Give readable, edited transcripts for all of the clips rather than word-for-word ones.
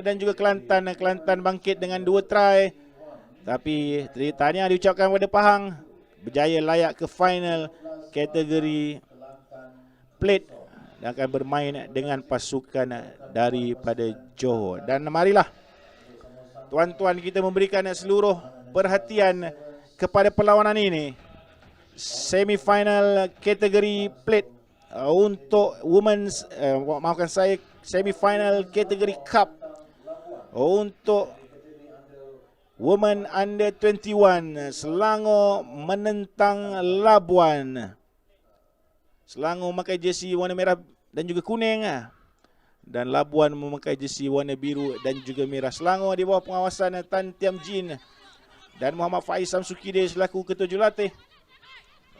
dan juga Kelantan. Kelantan bangkit dengan 2 try. Tapi tahniah diucapkan kepada Pahang, berjaya layak ke final kategori plate dan akan bermain dengan pasukan daripada Johor. Dan marilah tuan-tuan kita memberikan seluruh perhatian kepada perlawanan ini. Semifinal kategori plate untuk women's, maafkan saya, semifinal kategori cup untuk Women Under 21, Selangor menentang Labuan. Selangor memakai jersey warna merah dan juga kuning, dan Labuan memakai jersey warna biru dan juga merah. Selangor di bawah pengawasan Tan Tiam Jin dan Muhammad Faiz Samsukide selaku ketua jurulatih.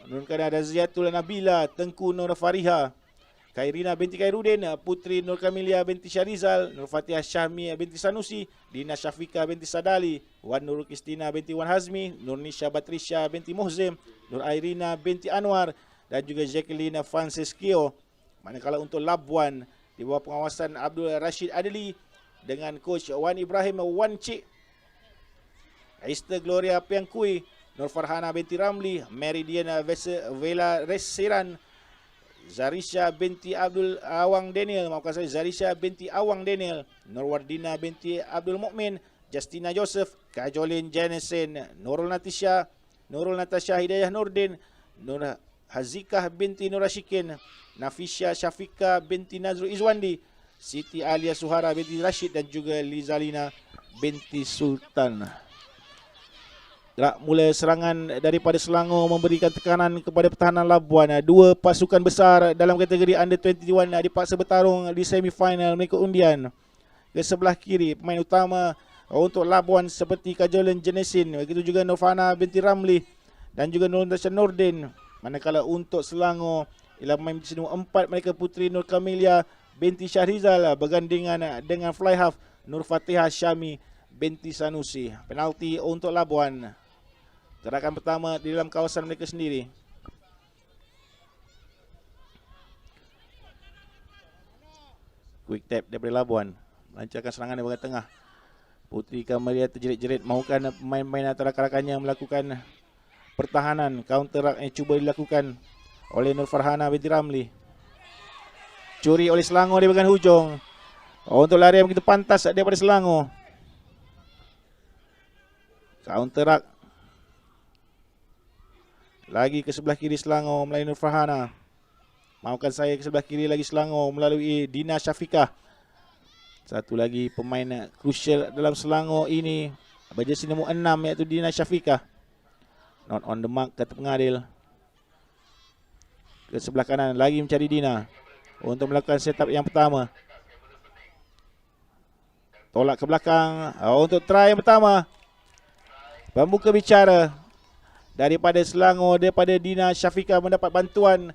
Menurunkan ada Ziatul Nabila, Tengku Nur Fariha, Khairina binti Khairuddin, Putri Nur Kamilia binti Syarizal, Nur Fatihah Syahmi binti Sanusi, Dina Syafika binti Sadali, Wan Nur Kristina binti Wan Hazmi, Nur Nisha Batrisha binti Muhzim, Nur Airina binti Anwar dan juga Jacqueline Francisco. Manakala untuk Labuan di bawah pengawasan Abdul Rashid Adli dengan coach Wan Ibrahim Wan Cik, Esther Gloria Piangkui, Nur Farhana binti Ramli, Meridiana Vela Resiran, Zarisha binti Abdul Awang Daniel, maafkan saya, Zarisha binti Awang Daniel, Nurwardina binti Abdul Mukmin, Justina Joseph, Kajolin Janesen, Nurul Natasha Hidayah Nurdin, Nur Hazikah binti Nur Rashikin, Nafisha Syafika binti Nazrul Izwandi, Siti Alia Suhara binti Rashid dan juga Lizalina binti Sultan. Mula serangan daripada Selangor memberikan tekanan kepada pertahanan Labuan. Dua pasukan besar dalam kategori Under 21 dipaksa bertarung di semifinal mengikut undian. Ke sebelah kiri pemain utama untuk Labuan seperti Kajolen Jenesin, begitu juga Nurfana binti Ramli dan juga Nur Natasha Nurdin. Manakala untuk Selangor ialah pemain nombor 4 mereka Putri Nur Kamilia binti Syahrizal bergandingan dengan fly half Nur Fatihah Syami binti Sanusi. Penalti untuk Labuan. Gerakan pertama di dalam kawasan mereka sendiri. Quick tap daripada Labuan, melancarkan serangan di bahagian tengah. Putri Kamaria terjerit-jerit mahukan pemain-pemain antara rakan-rakannya melakukan pertahanan. Counter ruck yang cuba dilakukan oleh Nur Farhana binti Ramli. Curi oleh Selangor di bahagian hujung. Untuk lari yang begitu pantas daripada Selangor. Counter ruck lagi ke sebelah kiri Selangor melalui Nur Farhana. Maafkan saya, ke sebelah kiri lagi Selangor melalui Dina Syafikah. Satu lagi pemain krusial dalam Selangor ini berjersey nombor 6 iaitu Dina Syafikah. Not on the mark kata pengadil. Ke sebelah kanan lagi mencari Dina untuk melakukan setup yang pertama. Tolak ke belakang untuk try yang pertama. Pembuka bicara daripada Selangor, daripada Dina Syafikah mendapat bantuan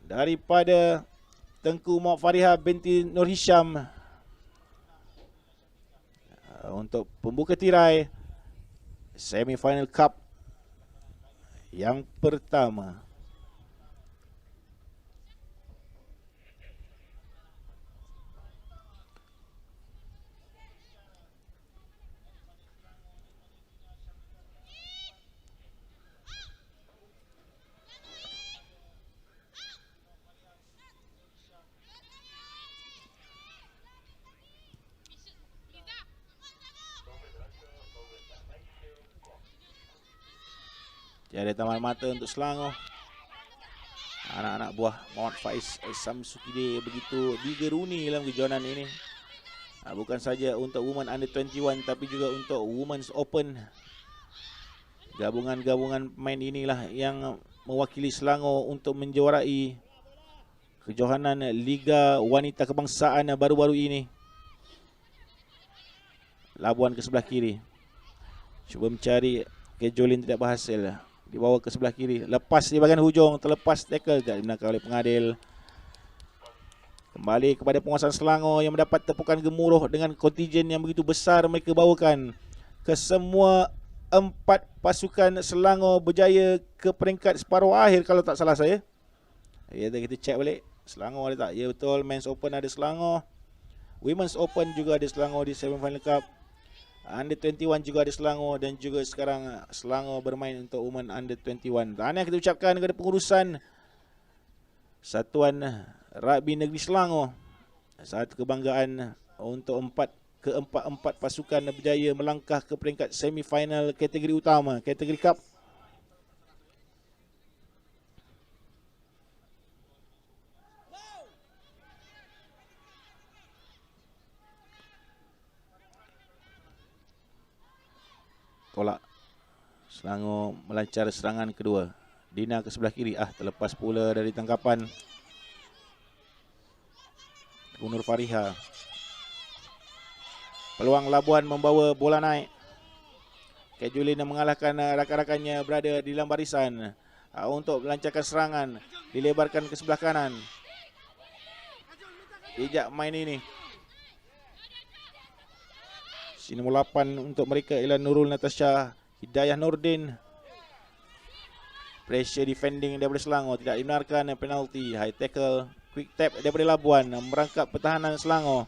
daripada Tengku Muhammad Fariha binti Nur Hisham untuk pembuka tirai semifinal cup yang pertama. Tiada taman mata untuk Selangor. Anak-anak buah Muhammad Faiz Samsukide begitu digeruni dalam kejohanan ini. Bukan saja untuk Women Under 21 tapi juga untuk Women's Open. Gabungan-gabungan pemain inilah yang mewakili Selangor untuk menjuarai kejohanan Liga Wanita Kebangsaan baru-baru ini. Labuan ke sebelah kiri. Cuba mencari Kejolin, tidak berhasil. Dibawa ke sebelah kiri. Lepas di bahagian hujung. Terlepas tackle. Tak dibenarkan oleh pengadil. Kembali kepada penguasaan Selangor yang mendapat tepukan gemuruh dengan kontijen yang begitu besar mereka bawakan. Kesemua 4 pasukan Selangor berjaya ke peringkat separuh akhir kalau tak salah saya. Ya, kita cek balik. Selangor ada tak? Ya betul. Men's Open ada Selangor. Women's Open juga ada Selangor di Semi Final Cup. Under 21 juga ada Selangor, dan juga sekarang Selangor bermain untuk Women Under 21. Tahniah kita ucapkan kepada pengurusan Satuan Rugby Negeri Selangor. Satu kebanggaan untuk keempat-empat pasukan berjaya melangkah ke peringkat semi final kategori utama, kategori cup. Tolak. Selangor melancar serangan kedua. Dina ke sebelah kiri. Terlepas pula dari tangkapan Nur Fariha. Peluang Labuan membawa bola naik. Kejulin mengalahkan rakan-rakannya berada di dalam barisan. Untuk melancarkan serangan. Dilebarkan ke sebelah kanan. Bijak main ini. Si nombor 8 untuk mereka ialah Nurul Natasha Hidayah Nordin. Pressure defending daripada Selangor, tidak dibenarkan. Penalti. High tackle, quick tap daripada Labuan, merangkap pertahanan Selangor.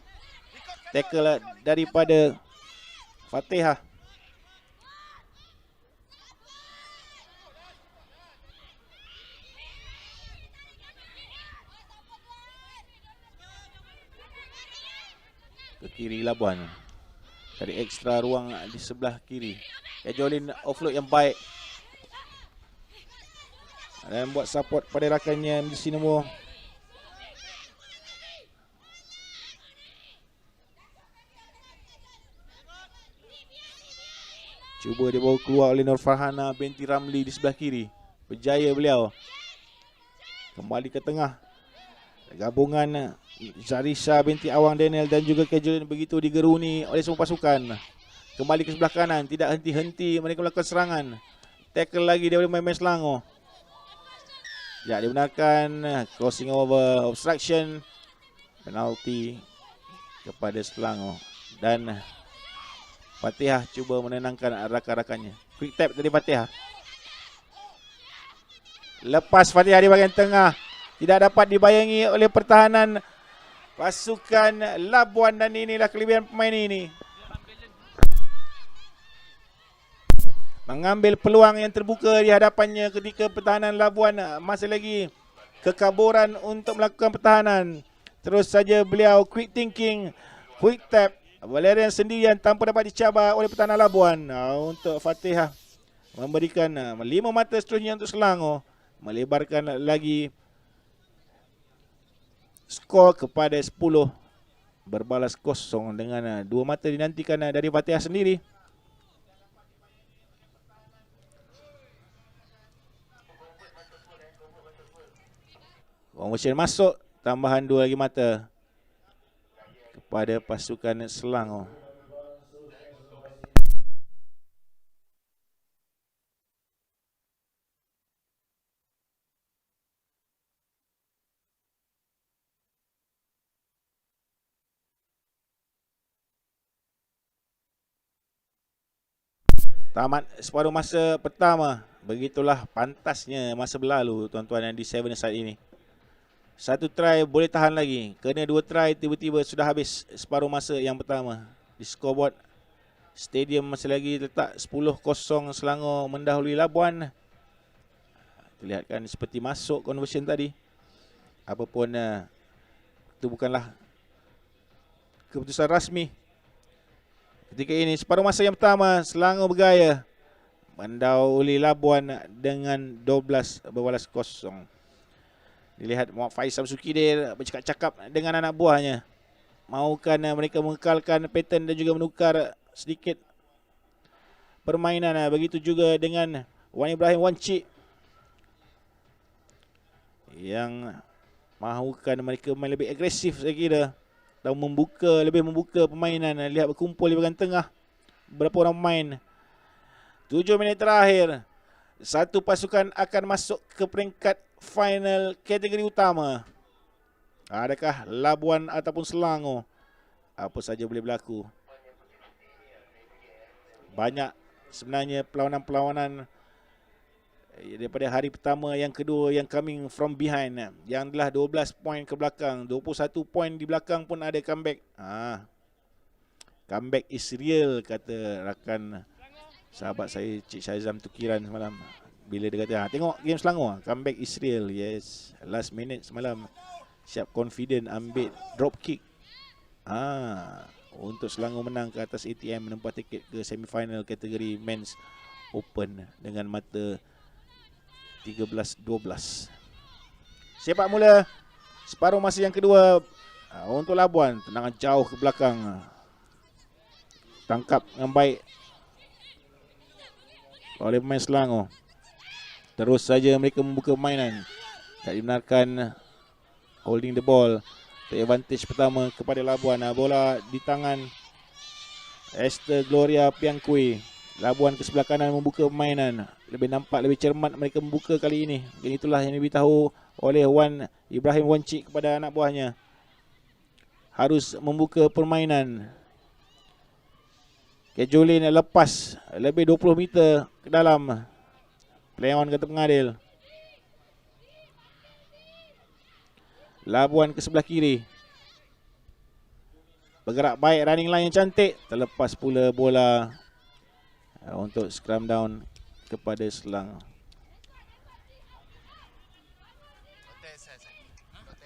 Tackle daripada Fatihah. Ke kiri Labuan. Cari ekstra ruang di sebelah kiri. Kejolin offload yang baik. Dan buat support pada rakannya di sini nombor. Cuba dibawa keluar oleh Nur Farhana binti Ramli di sebelah kiri. Berjaya beliau. Kembali ke tengah. Gabungan Zarisa binti Awang Daniel dan juga Kejulin begitu digeruni oleh semua pasukan. Kembali ke sebelah kanan. Tidak henti-henti mereka melakukan serangan. Tackle lagi daripada pemain Selangor. Ya, dibenarkan. Crossing over, obstruction. Penalti kepada Selangor. Dan Fatihah cuba menenangkan rakan-rakannya. Quick tap dari Fatihah. Lepas Fatihah di bahagian tengah. Tidak dapat dibayangi oleh pertahanan pasukan Labuan, dan inilah kelebihan pemain ini. Mengambil peluang yang terbuka di hadapannya ketika pertahanan Labuan masih lagi kekaburan untuk melakukan pertahanan. Terus saja beliau quick thinking, quick tap, berlarian sendirian tanpa dapat dicabar oleh pertahanan Labuan. Untuk Fatihah memberikan 5 mata seterusnya untuk Selangor. Melebarkan lagi skor kepada 10. Berbalas kosong dengan 2 mata dinantikan dari Fatihah sendiri. Conversion masuk, tambahan 2 lagi mata kepada pasukan Selangor. Tamat separuh masa pertama. Begitulah pantasnya masa berlalu, tuan-tuan yang di 7 saat ini. 1 try boleh tahan lagi. Kena 2 try tiba-tiba sudah habis separuh masa yang pertama. Di scoreboard stadium masih lagi letak 10-0 Selangor mendahului Labuan. Terlihatkan seperti masuk conversion tadi. Apapun itu bukanlah keputusan rasmi. Ketika ini separuh masa yang pertama, Selangor bergaya mendahului Labuan dengan 12 berbalas kosong. Dilihat Muhammad Faisal Sukidir bercakap-cakap dengan anak buahnya. Mahukan mereka mengekalkan pattern dan juga menukar sedikit permainan. Begitu juga dengan Wan Ibrahim Wancik yang mahukan mereka main lebih agresif, saya kira, dan lebih membuka permainan. Lihat berkumpul di bahagian tengah berapa orang main. 7 minit terakhir. Satu pasukan akan masuk ke peringkat final kategori utama. Adakah Labuan ataupun Selangor? Apa saja boleh berlaku. Banyak sebenarnya perlawanan-perlawanan daripada hari pertama, yang kedua yang coming from behind, yang telah 12 poin ke belakang, 21 poin di belakang pun ada comeback. Comeback is real, kata rakan sahabat saya Cik Syazam Tukiran semalam. Bila dia kata, tengok game Selangor, comeback is real. Yes, last minute semalam siap confident ambil drop kick. Untuk Selangor menang ke atas ATM, menempah tiket ke semifinal kategori Men's Open dengan mata 13-12. Sepak mula separuh masa yang kedua untuk Labuan, tendangan jauh ke belakang, tangkap dengan baik oleh pemain Selangor. Terus saja mereka membuka permainan, tak dibenarkan holding the ball. Advantage pertama kepada Labuan. Bola di tangan Esther Gloria Piangkui. Labuan ke sebelah kanan membuka permainan. Lebih nampak, lebih cermat mereka membuka kali ini. Dan itulah yang diberitahu oleh Wan Ibrahim Wancik kepada anak buahnya. Harus membuka permainan. Kejolin lepas lebih 20 meter ke dalam. Play on kata pengadil. Labuan ke sebelah kiri. Bergerak baik, running line yang cantik. Terlepas pula bola untuk scrum down kepada Selangor.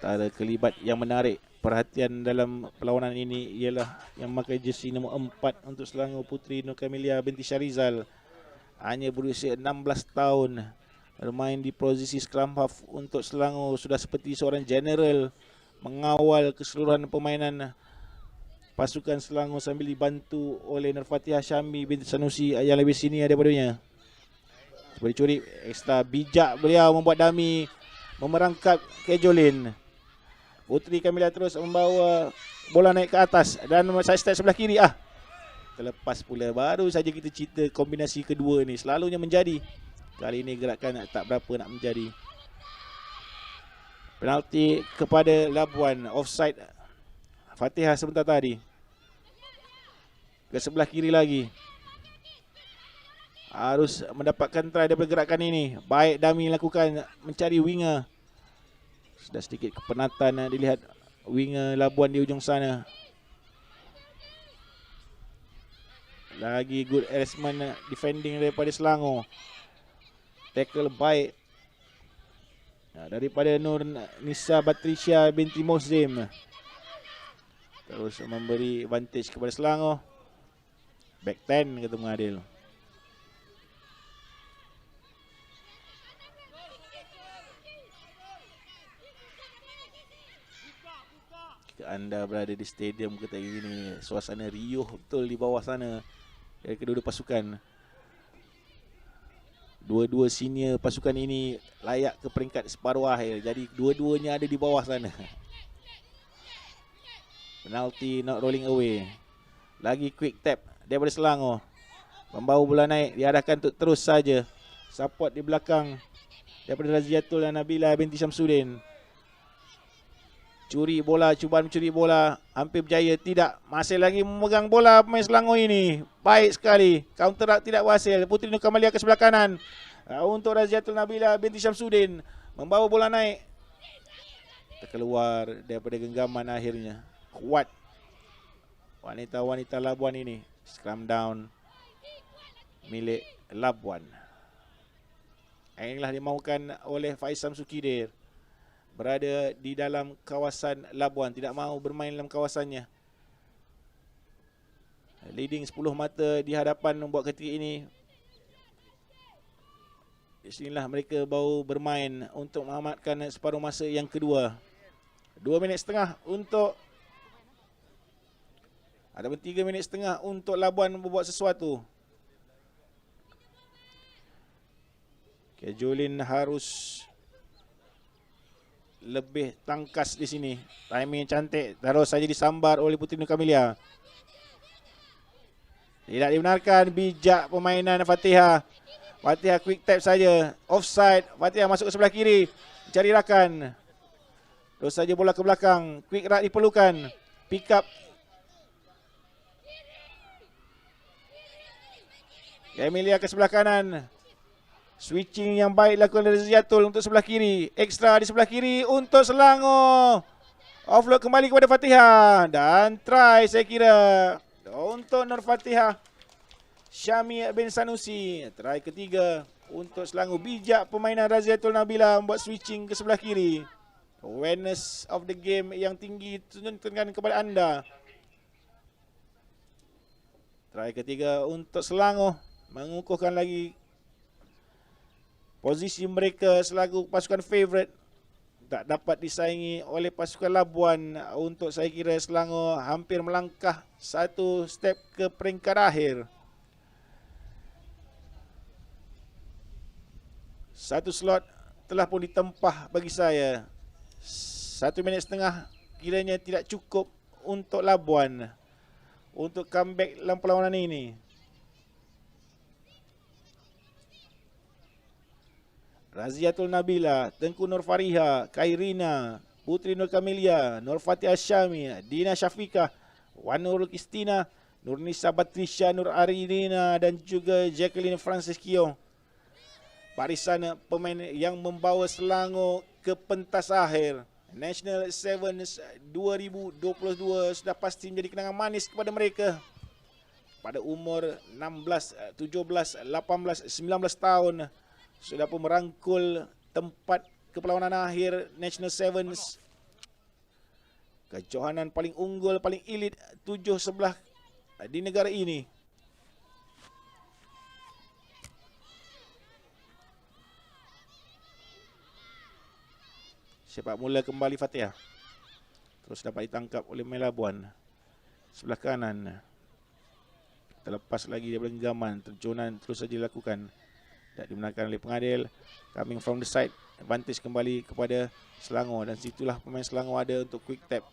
Antara kelibat yang menarik perhatian dalam perlawanan ini ialah yang memakai jersey nombor 4 untuk Selangor, Puteri Nur Camelia binti Syarizal. Hanya berusia 16 tahun. Bermain di posisi scrum half untuk Selangor. Sudah seperti seorang general, mengawal keseluruhan permainan pasukan Selangor sambil dibantu oleh Nur Fatihah Syami binti Sanusi yang lebih senior daripadanya. Seperti curi ekstra bijak beliau membuat dummy, memerangkap Kejolin. Puteri Camelia terus membawa bola naik ke atas dan side step sebelah kiri. Terlepas pula. Baru saja kita cerita kombinasi kedua ni selalunya menjadi. Kali ini gerakan tak berapa nak menjadi. Penalti kepada Labuan. Offside Fatihah sebentar tadi. Ke sebelah kiri lagi. Harus mendapatkan try daripada gerakan ini. Baik Dami lakukan mencari winger. Sudah sedikit kepenatan dilihat winger Labuan di ujung sana. Lagi good harassment defending daripada Selangor. Tackle baik daripada Nur Nisa Batrisha binti Muslim. Terus memberi advantage kepada Selangor. Back 10 kata mengadil. Jika anda berada di stadium ketika ini, suasana riuh betul di bawah sana dari kedua-dua pasukan. Dua-dua senior pasukan ini layak ke peringkat separuh akhir. Jadi dua-duanya ada di bawah sana. Penalti not rolling away. Lagi quick tap daripada Selangor. Membawa bola naik, diarahkan untuk terus saja. Support di belakang daripada Raziatul dan Nabila binti Syamsuddin. Curi bola, cubaan mencuri bola. Hampir berjaya, tidak. Masih lagi memegang bola pemain Selangor ini. Baik sekali. Counter tidak berhasil. Puteri Nur Camelia ke sebelah kanan. Untuk Raziatul Nabila binti Syamsuddin. Membawa bola naik. Terkeluar daripada genggaman akhirnya. Kuat wanita-wanita Labuan ini. Scrum down milik Labuan. Inilah dimaukan oleh Faisal Sukidir. Berada di dalam kawasan Labuan, tidak mahu bermain dalam kawasannya. Leading 10 mata di hadapan membuat ketika ini. Di sinilah mereka baru bermain untuk mengamatkan separuh masa yang kedua. 2 minit setengah untuk, ada 3 minit setengah untuk Labuan membuat sesuatu. Kejolin harus lebih tangkas di sini. Timing cantik, terus saja disambar oleh Puteri Nur Camelia. Tidak dibenarkan, bijak permainan Fatihah. Fatihah quick tap saja. Offside, Fatihah masuk ke sebelah kiri. Cari rakan. Terus saja bola ke belakang. Quick rak diperlukan. Pick up. Camelia ke sebelah kanan. Switching yang baik dilakukan dari Ziatul untuk sebelah kiri. Ekstra di sebelah kiri untuk Selangor. Offload kembali kepada Fatihah. Dan try saya kira untuk Nur Fatihah. Syami bin Sanusi. Try ketiga untuk Selangor. Bijak permainan Raziatul Nabila membuat switching ke sebelah kiri. Awareness of the game yang tinggi tunjukkan kepada anda. Try ketiga untuk Selangor. Mengukuhkan lagi posisi mereka selaku pasukan favourite. Tak dapat disaingi oleh pasukan Labuan. Untuk saya kira Selangor hampir melangkah satu step ke peringkat akhir. Satu slot telah pun ditempah bagi saya. 1 minit setengah kiranya tidak cukup untuk Labuan untuk comeback dalam perlawanan ini. Raziatul Nabila, Tengku Nur Fariha, Khairina, Putri Nur Kamilia, Nur Fatihah Syami, Dina Syafiqah, Wan Nurul Kistina, Nurnisa Batrisha, Nur Aridina dan juga Jacqueline Franciscio. Barisan pemain yang membawa Selangor ke pentas akhir. National Sevens 2022 sudah pasti menjadi kenangan manis kepada mereka. Pada umur 16, 17, 18, 19 tahun sudah pun merangkul tempat ke perlawanan akhir National Sevens. Kejohanan paling unggul, paling elit 7 sebelah di negara ini. Sepak mula kembali Fatihah. Terus dapat ditangkap oleh Melabuan. Sebelah kanan. Terlepas lagi daripada genggaman. Terjunan terus saja dilakukan. Tak dibenarkan oleh pengadil. Coming from the side. Advantage kembali kepada Selangor. Dan situlah pemain Selangor ada untuk quick tap.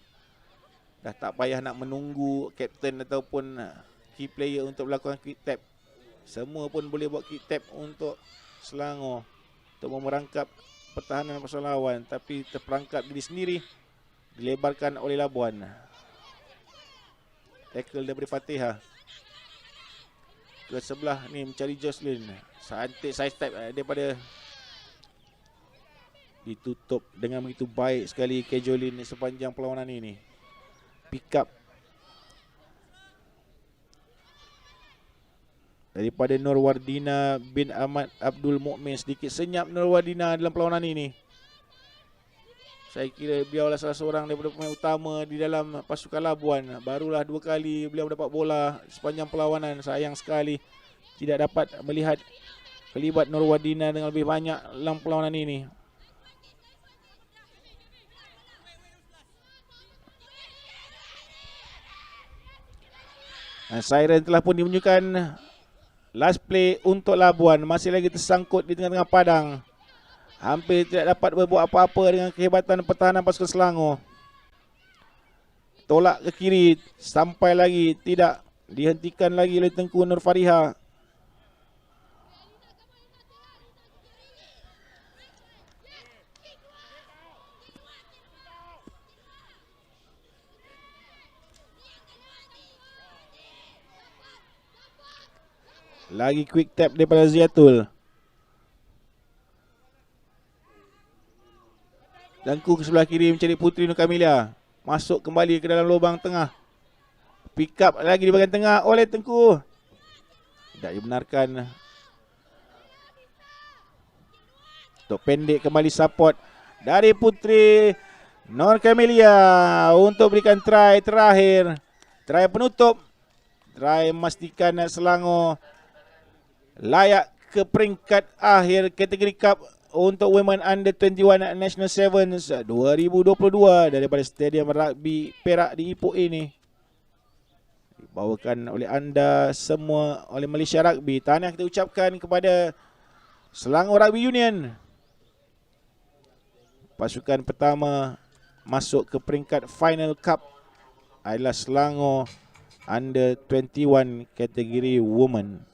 Dah tak payah nak menunggu kapten ataupun key player untuk melakukan quick tap. Semua pun boleh buat quick tap untuk Selangor. Untuk memerangkap pertahanan pasukan lawan. Tapi terperangkap diri sendiri. Dilebarkan oleh Labuan. Tackle daripada Fatihah. Ke sebelah ni mencari Jocelyn. Cantik side step daripada. Ditutup dengan begitu baik sekali Kejolin sepanjang perlawanan ini. Pick up daripada Nurwardina bin Ahmad Abdul Mukmin. Sedikit senyap Nurwardina dalam perlawanan ini. Saya kira beliau adalah salah seorang daripada pemain utama di dalam pasukan Labuan. Barulah 2 kali beliau mendapat bola sepanjang perlawanan. Sayang sekali tidak dapat melihat kelibat Nurwardina dengan lebih banyak dalam perlawanan ini. Siren telah pun dimunculkan. Last play untuk Labuan. Masih lagi tersangkut di tengah-tengah padang. Hampir tidak dapat berbuat apa-apa dengan kehebatan pertahanan pasukan Selangor. Tolak ke kiri. Sampai lagi tidak dihentikan lagi oleh Tengku Nur Fariha. Lagi quick tap daripada Ziatul. Tengku ke sebelah kiri mencari Putri Nur Kamilia. Masuk kembali ke dalam lubang tengah. Pick up lagi di bahagian tengah oleh Tengku. Tidak dibenarkan. Untuk pendek kembali support dari Putri Nur Kamilia. Untuk berikan try terakhir. Try penutup. Try memastikan Selangor layak ke peringkat akhir kategori Cup untuk Women Under 21 National Sevens 2022 daripada Stadium Rugby Perak di Ipoh ini. Dibawakan oleh anda semua oleh Malaysia Rugby. Tahniah kita ucapkan kepada Selangor Rugby Union. Pasukan pertama masuk ke peringkat Final Cup adalah Selangor Under 21 kategori Women.